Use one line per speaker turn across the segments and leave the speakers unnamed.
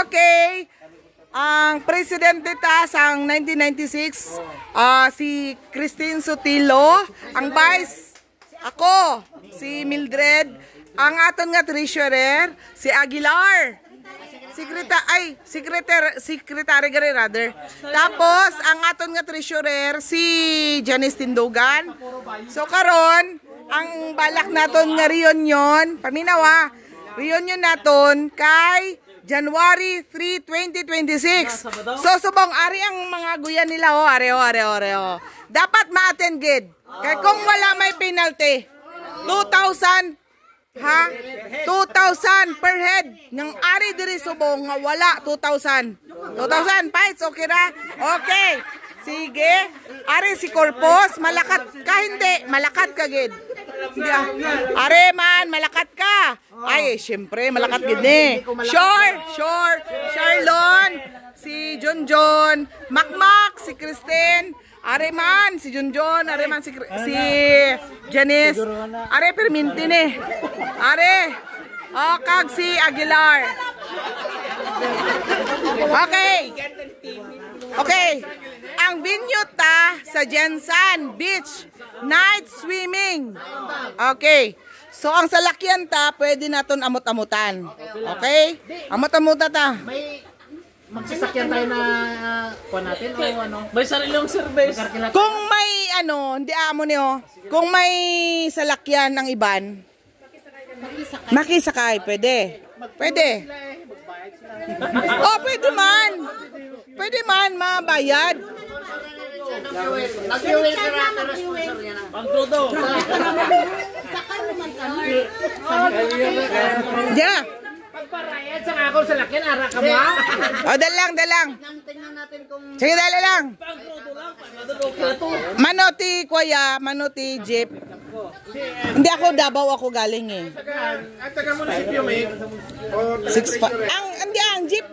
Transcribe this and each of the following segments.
Okay. Ang presidente ta sang 1996, si Christine Sotelo. Ang vice, ako, si Mildred. Ang aton nga treasurer, si Aguilar. Secretary gani rather. Tapos, ang aton nga treasurer, si Janice Tindogan. So, karon ang balak naton nga reunion, paminawa, reunion naton kay January 3, 2026. So, subong, ari ang mga guyan nila, are. Dapat ma-attend gid. Kaya kung wala may penalty, 2,000, ha? 2,000 per head. Nang ari diri subong, nga wala 2,000. 2,000, fights, okay ra? Okay. Sige. Ari si Corpus, malakat ka hindi, malakat ka gid. Are man, malakat ka. Ay, syempre, malakat gid ni. Sure. Charlon, si John, Makmak, si Christine. Are man, si John, are man si Janice. Are perminti ni. Are. Kag si Aguilar. Okay. Ang venue ta sa Jensan Beach, night swimming. Okay. So ang salakyan ta, pwede naton amot-amutan. Okay? Amot-amutan ta.
May magsasakyan tayo na kuha natin o ano? May sariling service.
Kung may hindi amo niyo. Kung may salakyan ng iban, makisakay, pwede. Pwede. Pwede man. Pwede man, mabayad.
Nag-fuel ka na pero sponsor niya na. Pang-todo. Sakal naman kami.
Yeah.
Pagparayad sa ako sa lakin, ara ka ba?
Dalang.
Tingnan natin kung...
Sige, dala lang. Manoti, kuya, manoti, jeep. Hindi ako Davao, ako galing eh.
Ang taga-munisipyo may...
6 pa. Ang jeep.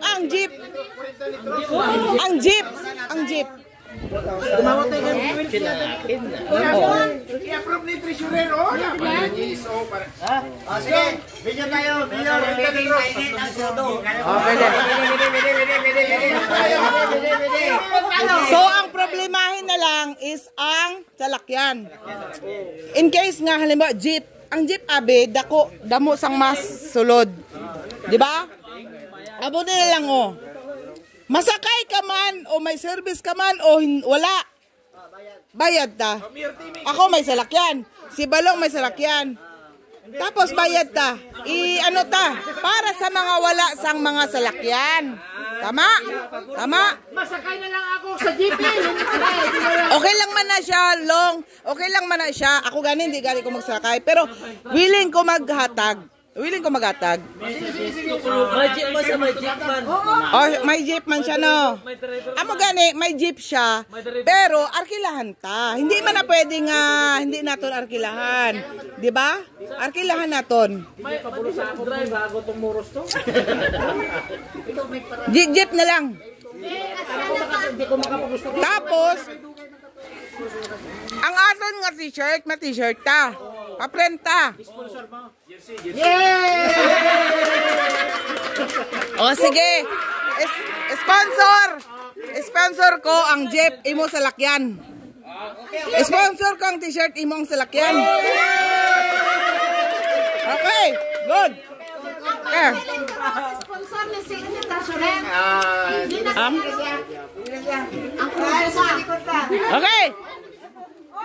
Ang jeep.
Tumawag tayo ng fuel kinalakin na.
I-approve ni treasurer,
Sige, video tayo.
So, ang problemahin na lang is ang salakyan. In case nga, halimbawa, jeep. Ang jeep, damo sang mas sulod. Diba? Abo na lang, masakay ka man o may service ka man o wala. Bayad ta. Ako may salakyan. Si Balong may salakyan. Tapos bayad ta. Para sa mga wala sang mga salakyan. Tama?
Masakay na lang ako sa jeep.
Okay lang man na siya, Long. Okay lang man na siya. Ako ganin, hindi ganin ko magsakay. Pero willing ko maghatag. May jeep man siya, no? Amo gani, may jeep siya. Pero arkilahan ta. Hindi man na pwede nga, hindi naton arkilahan. Di ba? Arkilahan naton.
May pabulo sa ako drive bago tumuros to.
Jeep na lang. Tapos, ang aton nga t-shirt, ma-t-shirt ta. Paprenta.
Yay!
Sige. Sponsor ko ang jeep, imo salakyan. Sponsor ko ang t-shirt, imo ang salakyan. Okay, good.
Sponsor ni si Treasurer.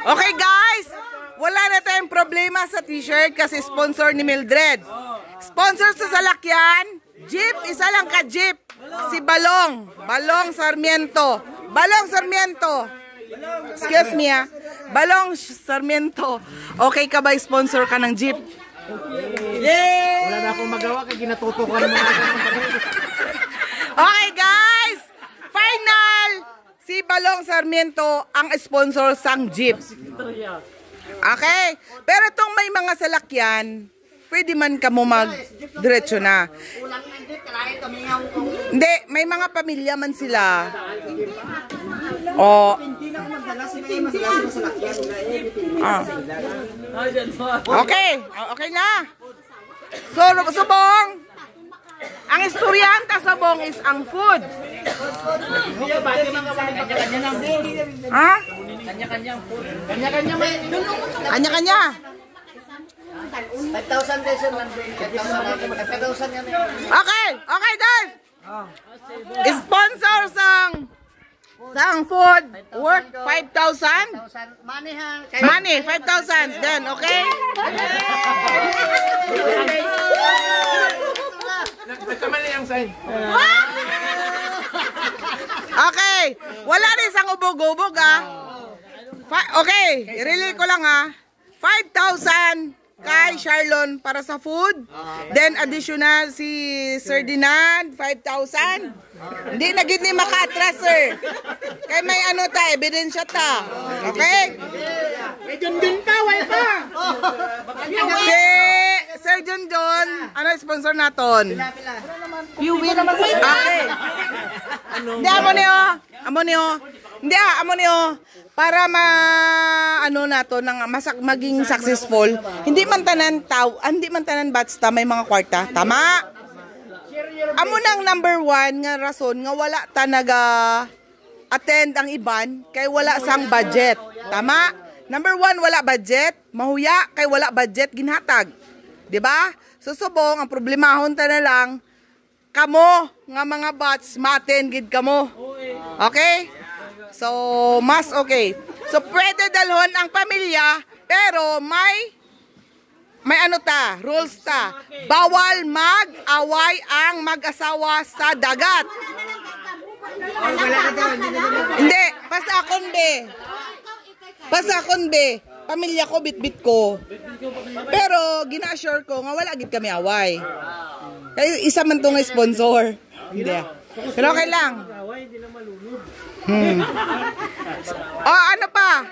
Okay guys, wala na tayong problema sa t-shirt kasi sponsor ni Mildred. Sponsor sa salakyan, jeep, isa lang ka jeep. Si Balong Sarmiento. Excuse me Balong Sarmiento. Okay ka ba sponsor ka ng jeep?
Yay! Wala na akong magawa kaya ginatuto ko ng mga
Okay guys, final. Si Balong Sarmiento ang sponsor sang jeep. Okay? Pero itong may mga salakyan, pwede man ka mo mag-diretso na. Hindi, may mga pamilya man sila. Okay, okay na. So, subong, ang istoryante subong is ang food. Ha?
Kanya-kanya po.
Kanya-kanya.
5,000 peso lang. 5,000 yan.
Okay, okay guys. Sponsor sang food worth 5,000.
Manihang.
Money 5,000 then, okay?
Nagkamali ang sign.
Okay, wala rin sang ubog-ubog ah. Okay, relay ko lang ah. 5,000 kay Charlon para sa food. Then additional si Sir Dinan, 5,000. Hindi na gid ni maka-atras, sir. Kay may ano ta, ebidensya ta. Okay?
Din pa, wala pa.
Si Sir John, ano sponsor naton? Piuwi naman. Okay. Hindi, amo niyo. Hindi, amo niyo. Para ano nato nang maging successful, hindi man tanan batch ta may mga kwarta. Tama. Amo nang number 1 nga rason nga wala ta attend ang iban kay wala sang budget. Tama. Number 1, wala budget. Mahuya kay wala budget ginhatag. 'Di ba? Susubong ang problemahon ta na lang kamo nga mga batch ma-attend gid kamo. Okay? So, mas okay. So, pwede dalhon ang pamilya, pero may ano ta, rules ta. Bawal mag-away ang mag-asawa sa dagat. Hindi, pasakon be. Pamilya ko, bit-bit ko. Pero, gina-assure ko nga wala gid kami away. Kaya isa man to nga sponsor. Hindi. Pero okay lang. Oh, ano pa?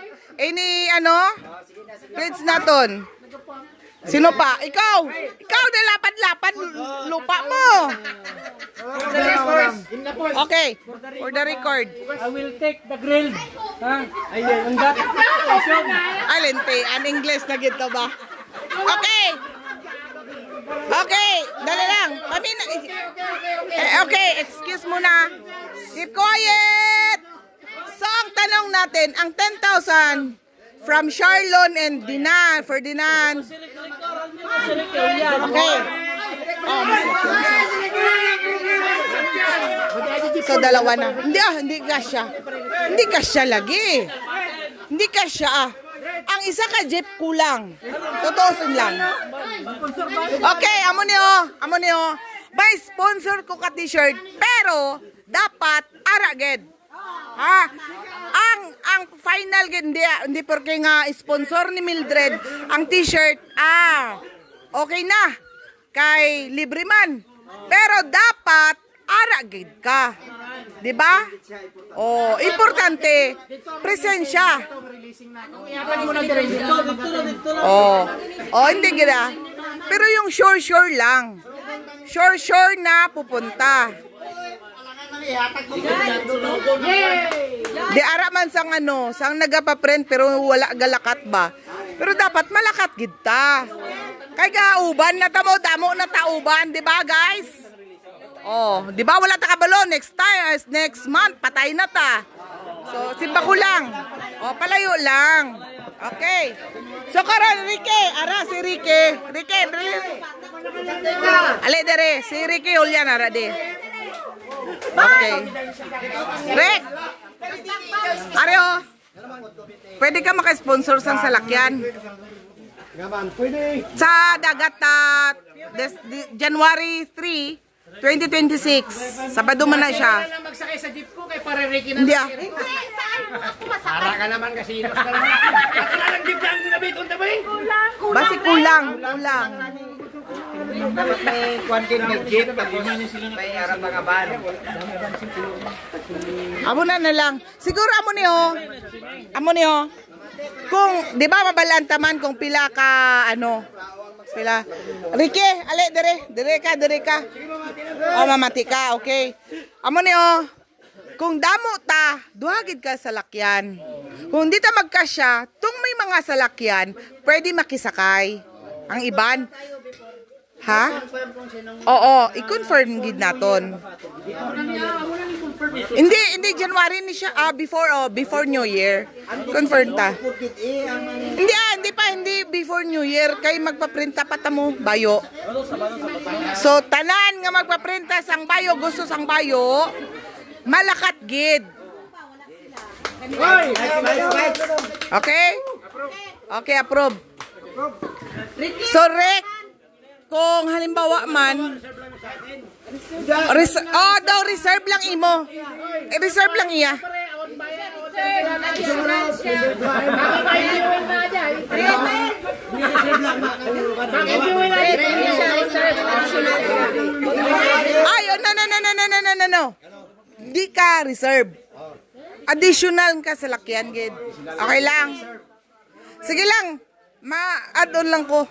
Pledge naton. Sino pa? Ikaw na lapad-lapad lupa mo. Okay, for the record.
I will take the grilled. Ayun, ang
Alente, an English na gito ba? Okay, dali lang. Okay, excuse muna. Keep quiet. So, ang tanong natin, ang 10,000 from Charlon and Ferdinand. Okay. So, dalawa na. Hindi kasya. Hindi kasya lagi. Hindi kasya Ang isa ka jeep kulang. Totosin lang. Okay, amo niyo. By sponsor ko ka t-shirt, pero dapat araged. Ha? Ang final gid hindi porke nga sponsor ni Mildred ang t-shirt. Okay na. Kay libre man. Pero dapat araged ka. 'Di ba? Oh, importante presensya. Hindi gila. Pero yung sure lang. Sure na pupunta. Di ara man sang nagapa-friend pero wala galakat ba. Pero dapat malakat gid ta. Kay gauban na damo na tauban, di ba, guys? Di ba wala ta kabalo next month patay na ta. So simba ko lang. Palayo lang. Okay. So karon si Ricky. Ale dere, si Ricky Julian ara de. Okay. Rick. Areo. Pwede ka maka-sponsor sang salakyan. Sa dagat January 3, 2026. Sabado man na siya.
Wala magsakay sa jeep ko kay para Ricky na.
Hindi
Para ka naman kasi inos ka naman. Parang jeep lang ginabit unta ba eh?
Basi kulang.
Dapat may kwantin may jeep tapos may arap mga van.
Amo na lang. Siguro amo niyo. Kung di ba mabalaan taman kung pila ka pila. Ricky, ale dire ka. Mamati ka, okay. Amo niyo. Kung damo ta, duhagid ka sa lakyan. Kung di ta magkasya, tung may mga salakyan, pwede makisakay. Ang iban. Ha? Oo, i-confirm gid naton. Hindi January ni siya. Before New Year. Confirm ta. Hindi before New Year kay magpa-printa pa ta mo bayo. So tanan nga magpa-printa sang bayo, gusto sang bayo, malakat gid. Okay? Okay, approve. So Rick, kung halimbawa man reserve lang imo. Reserve lang iya. No. Di ka reserve. Additional ka sa lakyan, gid. Okay lang. Sige lang. Ma-add-on lang ko.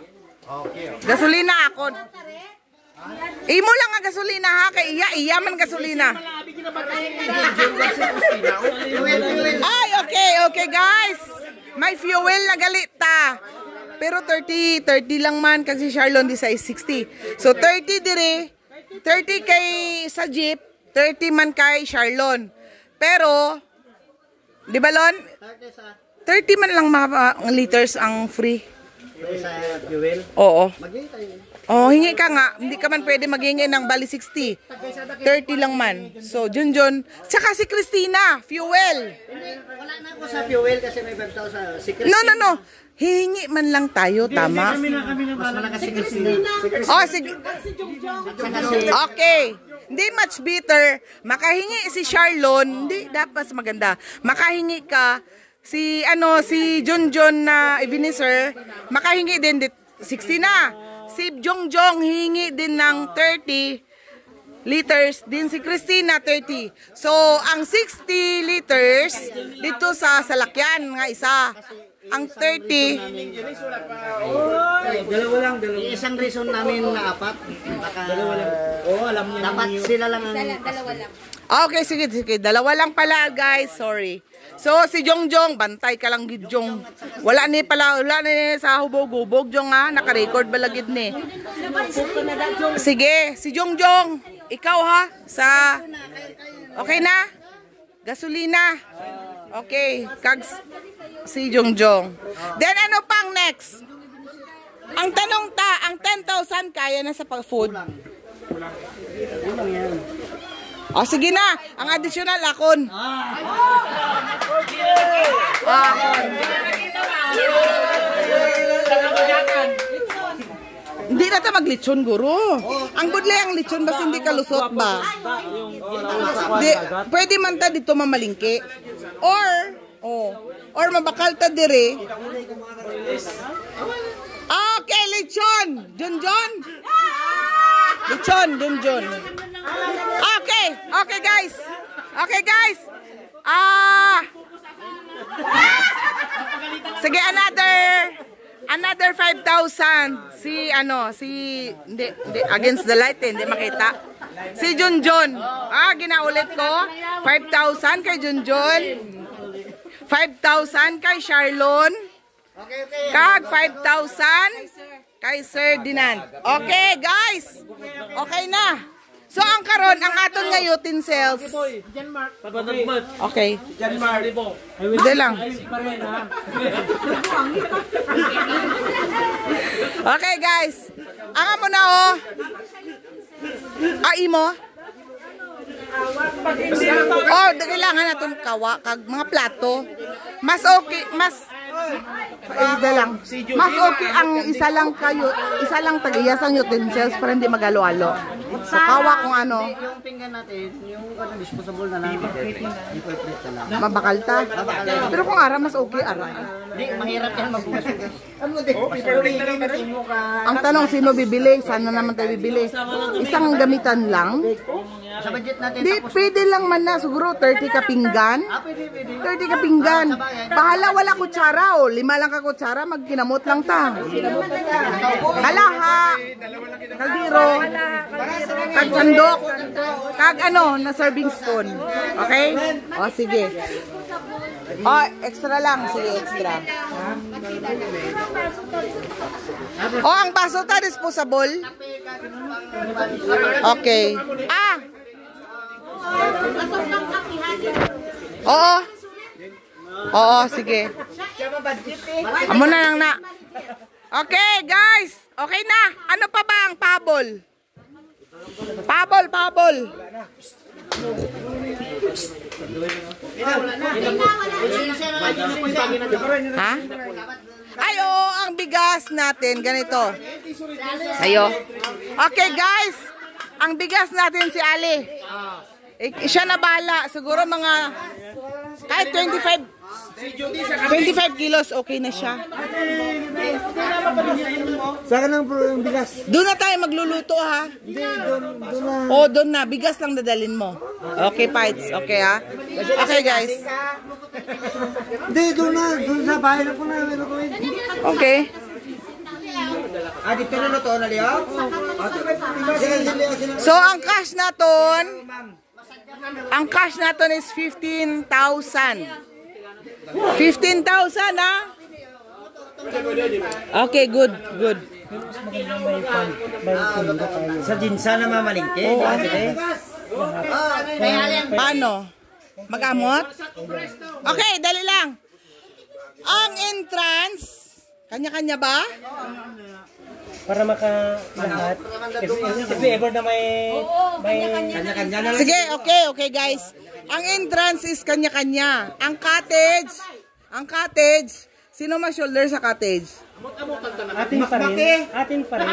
Gasolina ako. Imo lang ang gasolina ha, kay iya man gasolina. Ay, okay guys. May fuel na galita. Pero 30 lang man kasi Charlon di size 60. So 30 dire, 30 kay sa jeep, 30 man kay Charlon. Pero di ba Lon? 30 man lang mga liters ang free.
Sa fuel?
Oo.
Mag-hingi tayo.
Oh, hingi ka nga. Hindi ka man pwede maghingi ng bali 60. 30 lang man. So, Junjun. Tsaka si Christina, fuel.
Hindi, wala na ako sa fuel kasi may bag sa secret.
No. Hihingi man lang tayo, tama?
Mas malakas si Christina.
Oh, sige. Okay. Hindi much better. Makahingi si Charlon. Hindi, dapat maganda. Makahingi ka si Junjun na Ebenezer. Makahingi din 60 na. Si Jongjong hingi din ng 30 liters, din si Christina 30. So, ang 60 liters dito sa salakyan nga isa. Ang 30
Dalawa lang. Isang reason namin na apat. Dalawa lang. Alam niyo. Dapat sila lang ang
Dalawa lang.
Okay, sige. Dalawa lang pala, guys. Sorry. So, si Jongjong, bantay ka lang gid Jong. Wala ni sa hubog-hubog Jong ha. Naka-record balagid ni. Sige, si Jongjong, ikaw ha sa okay na? Gasolina. Okay, si Jongjong. Then ano pang next? Ang tanong ang 10,000 kaya na sa pag-food. O, sige na. Ang additional akon. Hindi na ta maglitsyon, guro. Ang good lang ang litsyon, basta hindi ka lusot ba? Pwede man ta dito mamalingki. Or mabakal ta dire. Okay, lechon. Junjun. Lechon, Junjun. Okay guys. Sige, another 5,000. Hindi, against the light, hindi makita. Si Junjun. Ginaulit ko. 5,000 kay Junjun. 5,000 kay Charlon. Kag 5,000 kay Sir Dinan. Okay, guys. Okay na. So, ang karon ang aton nga utensils. Okay. Hindi lang. Okay, guys. Ang mo na imo. Kailangan natin kawa kag mga plato. Mas okay ang isa lang tagiya sang utensils para hindi magalo-alo. So kawa kung ano.
yung pinggan natin, yung disposable na lang.
Mabakal ta. Pero kung ara mas okay ara.
Hindi, mahirap yan magbugas-bugas.
Ang tanong sino bibili? Sana naman tayo bibili. Isang gamitan lang.
Sa budget natin.
Di, pwede lang man na. Siguro 30 ka pinggan.
Pwede.
30 ka pinggan. Bahala, wala kutsara o. 5 lang ka kutsara, magkinamot lang ta. Kalaha. Kaldiro. Kag sandok. Kag na serving spoon. Okay? O, sige. O, extra lang. Sige, extra. O, ang baso ta, disposable. Okay. Oo. Oo, sige. Amo na lang na. Okay, guys. Okay na. Ano pa ba ang pabol? Pabol. Ha? Ay, oo, ang bigas natin. Ganito. Ayo. Okay, guys. Ang bigas natin si Ali. Siya na bala. Siguro mga kahit 25 kilos, okay na siya.
Saan ang bigas?
Doon na tayo magluluto, ha?
Hindi, doon na.
O, doon na. Bigas lang dadalin mo. Okay, Pites. Okay, ha? Okay, guys.
Hindi, doon na. Doon sa bahay na po na.
Okay.
Dito na to, naliyaw?
So, ang cash naton is 15,000. 15,000, ha? Okay, good.
Sa Jinsa na mamalingke.
Paano? Mag-amot? Okay, dali lang. Ang entrance, kanya-kanya ba?
Para makalahat. If ever na may kanya-kanya na lang.
Sige, okay guys. Ang entrance is kanya-kanya. Ang cottage, sino ma-shoulder sa cottage?
Atin pa rin.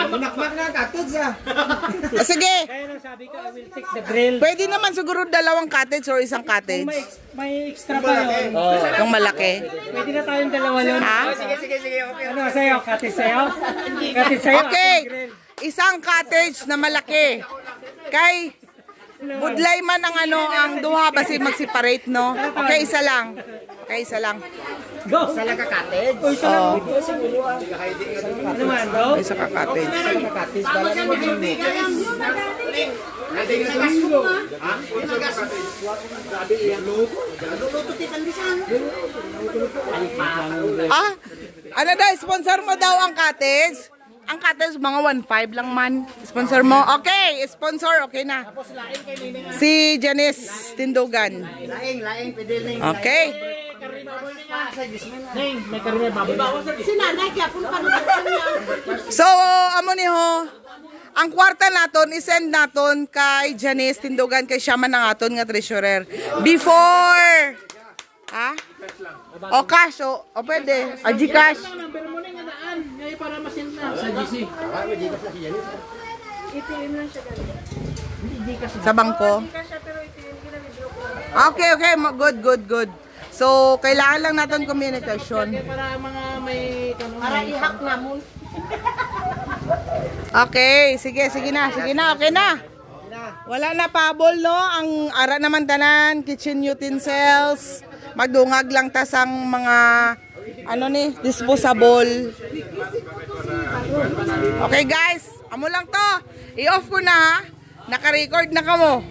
Makmak na cottage
Sige.
Kaya lang sabi ko, I will take the grill.
Pwede naman siguro dalawang cottage or isang cottage.
May extra pa yun.
Yung malaki.
Pwede na tayong dalawa yun.
Ha?
Sige, okay.
Ano sa'yo? Cottage sa'yo? Cottage sa'yo?
Okay. Isang cottage na malaki. Kay budlay man ang duha basi mag-separate, no? Okay, isa lang.
Go! Sa laga cottage? O, isa lang. Ano man, go?
Isa ka cottage.
Cottage.
Ano daw, sponsor mo daw ang cottage? Ang cottage, mga 1.5 lang man. Sponsor mo? Okay, sponsor, okay na. Si Janice Tindugan.
Laing, pwede lang.
Okay.
May karne baboy.
Sinanay kaya po niya.
So, amo ni ho, ang kwarta naton, isend naton kay Janice Tindugan, kay siya man ang aton nga treasurer. Before, ha? O cash, o pwede. O Gcash.
Pero mo na nga daan. Ngayon para masin na. Sa GC.
Sa bangko. Okay. Good. So, kailangan lang natin communication.
Para mga may tanong.
Para ihak na mo.
Okay, sige na, okay na. Wala na pabol, no? Ang ara naman tanan, kitchen utensils. Magdungag lang tas ang mga disposable. Okay guys, amo lang to. I-off ko na, ha? Naka-record na kamo.